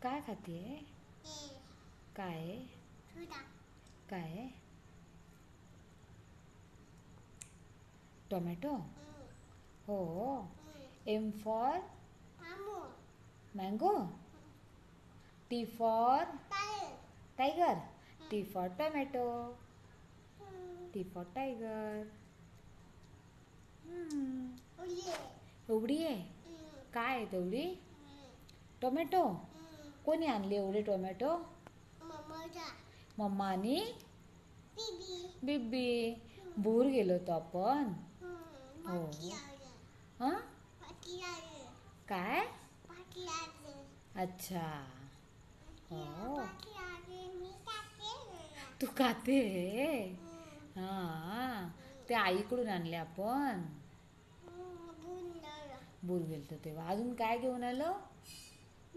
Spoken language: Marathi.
काय खातीये? काय काय? टोमॅटो? हो. M for mango. T for tiger. T for tomato. T for tiger. एवढी आहे. काय आहे तेवढी? टोमॅटो. कोणी आणले एवढे टोमॅटो? मम्मा आणि बीबी. भूर गेलो होतो आपण. हो. हां. काय? अच्छा. हो. तू खाते? हां. ते आईकडून आणले आपण. भूर गेलतो तेव्हा. अजून काय घेऊन आलो?